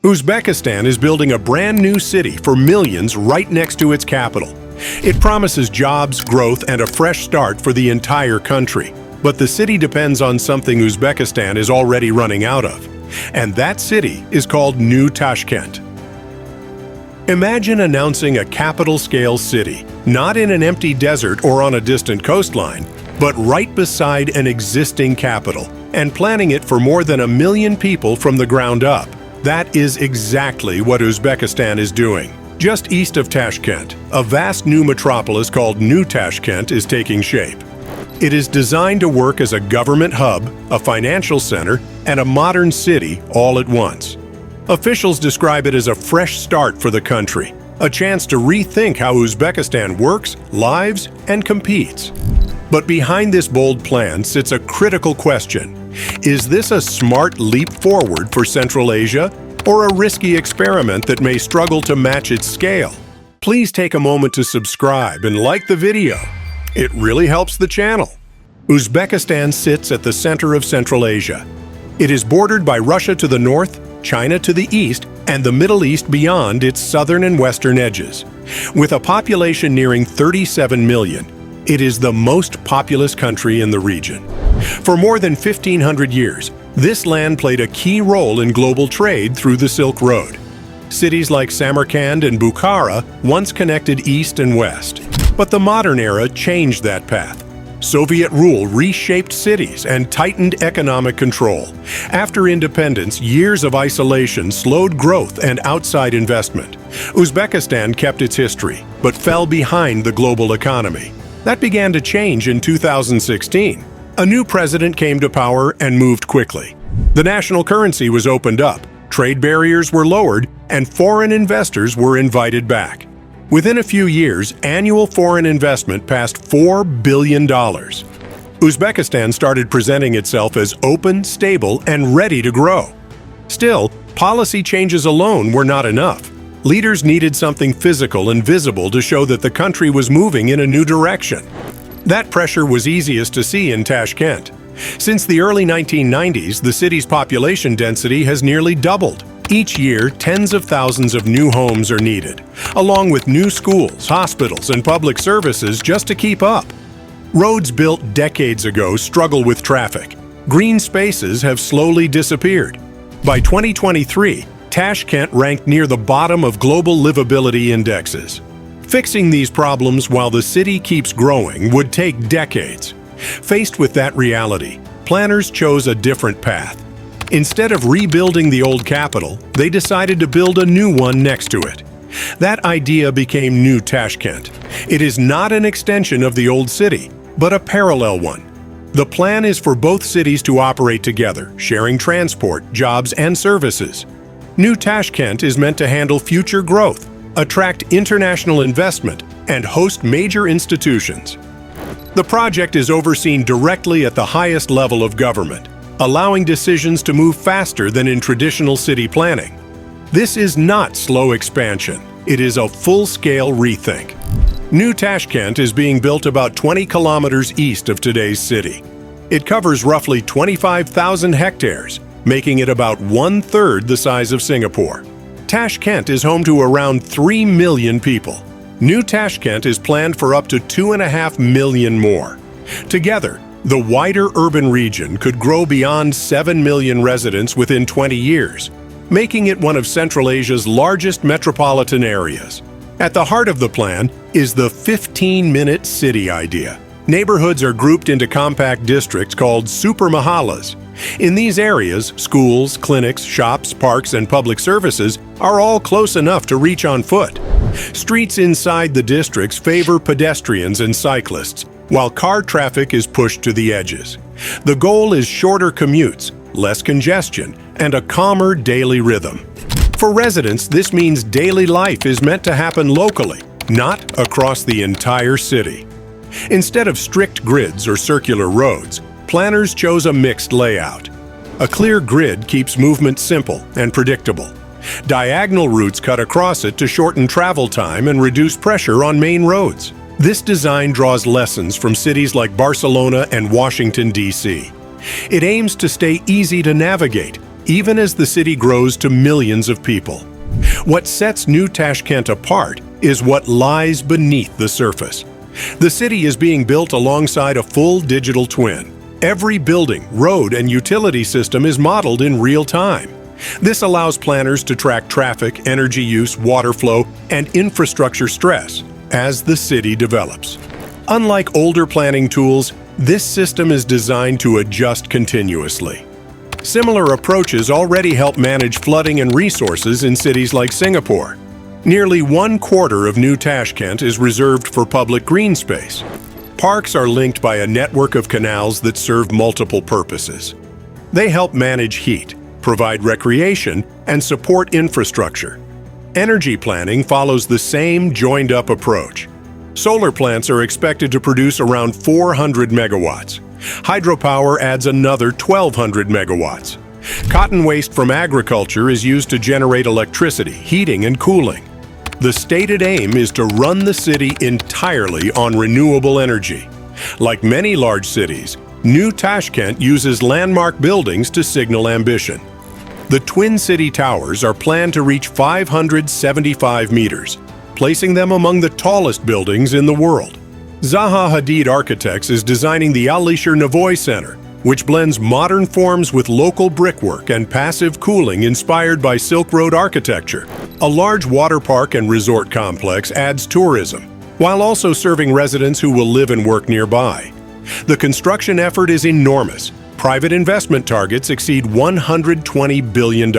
Uzbekistan is building a brand new city for millions right next to its capital. It promises jobs, growth, and a fresh start for the entire country. But the city depends on something Uzbekistan is already running out of. And that city is called New Tashkent. Imagine announcing a capital-scale city, not in an empty desert or on a distant coastline, but right beside an existing capital, and planning it for more than 1 million people from the ground up. That is exactly what Uzbekistan is doing. Just east of Tashkent, a vast new metropolis called New Tashkent is taking shape. It is designed to work as a government hub, a financial center, and a modern city all at once. Officials describe it as a fresh start for the country, a chance to rethink how Uzbekistan works, lives, and competes. But behind this bold plan sits a critical question. Is this a smart leap forward for Central Asia, or a risky experiment that may struggle to match its scale? Please take a moment to subscribe and like the video. It really helps the channel. Uzbekistan sits at the center of Central Asia. It is bordered by Russia to the north, China to the east, and the Middle East beyond its southern and western edges. With a population nearing 37 million, it is the most populous country in the region. For more than 1,500 years, this land played a key role in global trade through the Silk Road. Cities like Samarkand and Bukhara once connected east and west. But the modern era changed that path. Soviet rule reshaped cities and tightened economic control. After independence, years of isolation slowed growth and outside investment. Uzbekistan kept its history, but fell behind the global economy. That began to change in 2016. A new president came to power and moved quickly. The national currency was opened up, trade barriers were lowered, and foreign investors were invited back. Within a few years, annual foreign investment passed $4 billion. Uzbekistan started presenting itself as open, stable, and ready to grow. Still, policy changes alone were not enough. Leaders needed something physical and visible to show that the country was moving in a new direction. That pressure was easiest to see in Tashkent. Since the early 1990s, the city's population density has nearly doubled. Each year, tens of thousands of new homes are needed, along with new schools, hospitals, and public services just to keep up. Roads built decades ago struggle with traffic. Green spaces have slowly disappeared. By 2023, Tashkent ranked near the bottom of global livability indexes. Fixing these problems while the city keeps growing would take decades. Faced with that reality, planners chose a different path. Instead of rebuilding the old capital, they decided to build a new one next to it. That idea became New Tashkent. It is not an extension of the old city, but a parallel one. The plan is for both cities to operate together, sharing transport, jobs, and services. New Tashkent is meant to handle future growth, attract international investment, and host major institutions. The project is overseen directly at the highest level of government, allowing decisions to move faster than in traditional city planning. This is not slow expansion, it is a full-scale rethink. New Tashkent is being built about 20 kilometers east of today's city. It covers roughly 25,000 hectares, making it about 1/3 the size of Singapore. Tashkent is home to around 3 million people. New Tashkent is planned for up to 2.5 million more. Together, the wider urban region could grow beyond 7 million residents within 20 years, making it one of Central Asia's largest metropolitan areas. At the heart of the plan is the 15-minute city idea. Neighborhoods are grouped into compact districts called super mahallas. In these areas, schools, clinics, shops, parks, and public services are all close enough to reach on foot. Streets inside the districts favor pedestrians and cyclists, while car traffic is pushed to the edges. The goal is shorter commutes, less congestion, and a calmer daily rhythm. For residents, this means daily life is meant to happen locally, not across the entire city. Instead of strict grids or circular roads, planners chose a mixed layout. A clear grid keeps movement simple and predictable. Diagonal routes cut across it to shorten travel time and reduce pressure on main roads. This design draws lessons from cities like Barcelona and Washington, D.C. It aims to stay easy to navigate, even as the city grows to millions of people. What sets New Tashkent apart is what lies beneath the surface. The city is being built alongside a full digital twin. Every building, road, and utility system is modeled in real time. This allows planners to track traffic, energy use, water flow, and infrastructure stress as the city develops. Unlike older planning tools, this system is designed to adjust continuously. Similar approaches already help manage flooding and resources in cities like Singapore. Nearly 1/4 of New Tashkent is reserved for public green space. Parks are linked by a network of canals that serve multiple purposes. They help manage heat, provide recreation, and support infrastructure. Energy planning follows the same joined-up approach. Solar plants are expected to produce around 400 megawatts. Hydropower adds another 1,200 megawatts. Cotton waste from agriculture is used to generate electricity, heating, and cooling. The stated aim is to run the city entirely on renewable energy. Like many large cities, New Tashkent uses landmark buildings to signal ambition. The Twin City Towers are planned to reach 575 meters, placing them among the tallest buildings in the world. Zaha Hadid Architects is designing the Alisher Navoy Center, which blends modern forms with local brickwork and passive cooling inspired by Silk Road architecture. A large water park and resort complex adds tourism, while also serving residents who will live and work nearby. The construction effort is enormous. Private investment targets exceed $120 billion.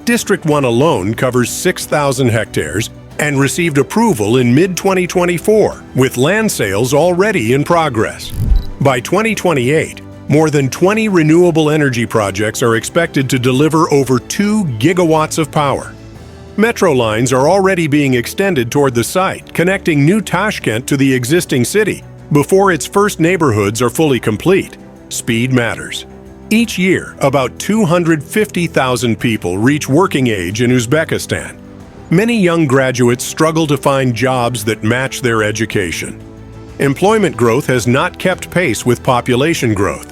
District 1 alone covers 6,000 hectares and received approval in mid-2024, with land sales already in progress. By 2028, more than 20 renewable energy projects are expected to deliver over 2 gigawatts of power. Metro lines are already being extended toward the site, connecting New Tashkent to the existing city before its first neighborhoods are fully complete. Speed matters. Each year, about 250,000 people reach working age in Uzbekistan. Many young graduates struggle to find jobs that match their education. Employment growth has not kept pace with population growth.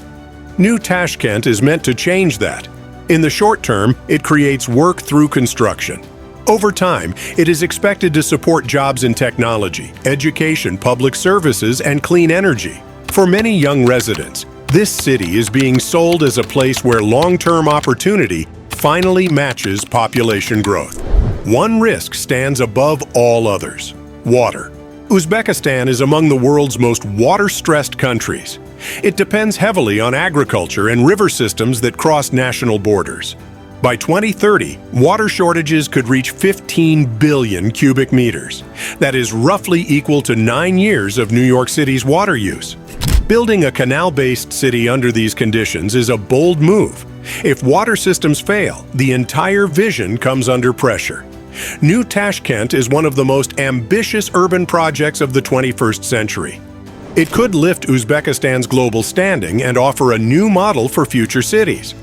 New Tashkent is meant to change that. In the short term, it creates work through construction. Over time, it is expected to support jobs in technology, education, public services, and clean energy. For many young residents, this city is being sold as a place where long-term opportunity finally matches population growth. One risk stands above all others: water. Uzbekistan is among the world's most water-stressed countries. It depends heavily on agriculture and river systems that cross national borders. By 2030, water shortages could reach 15 billion cubic meters. That is roughly equal to 9 years of New York City's water use. Building a canal-based city under these conditions is a bold move. If water systems fail, the entire vision comes under pressure. New Tashkent is one of the most ambitious urban projects of the 21st century. It could lift Uzbekistan's global standing and offer a new model for future cities.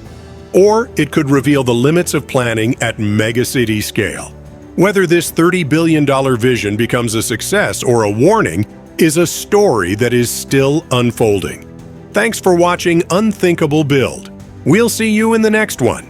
Or it could reveal the limits of planning at megacity scale. Whether this $30 billion vision becomes a success or a warning is a story that is still unfolding. Thanks for watching Unthinkable Build. We'll see you in the next one.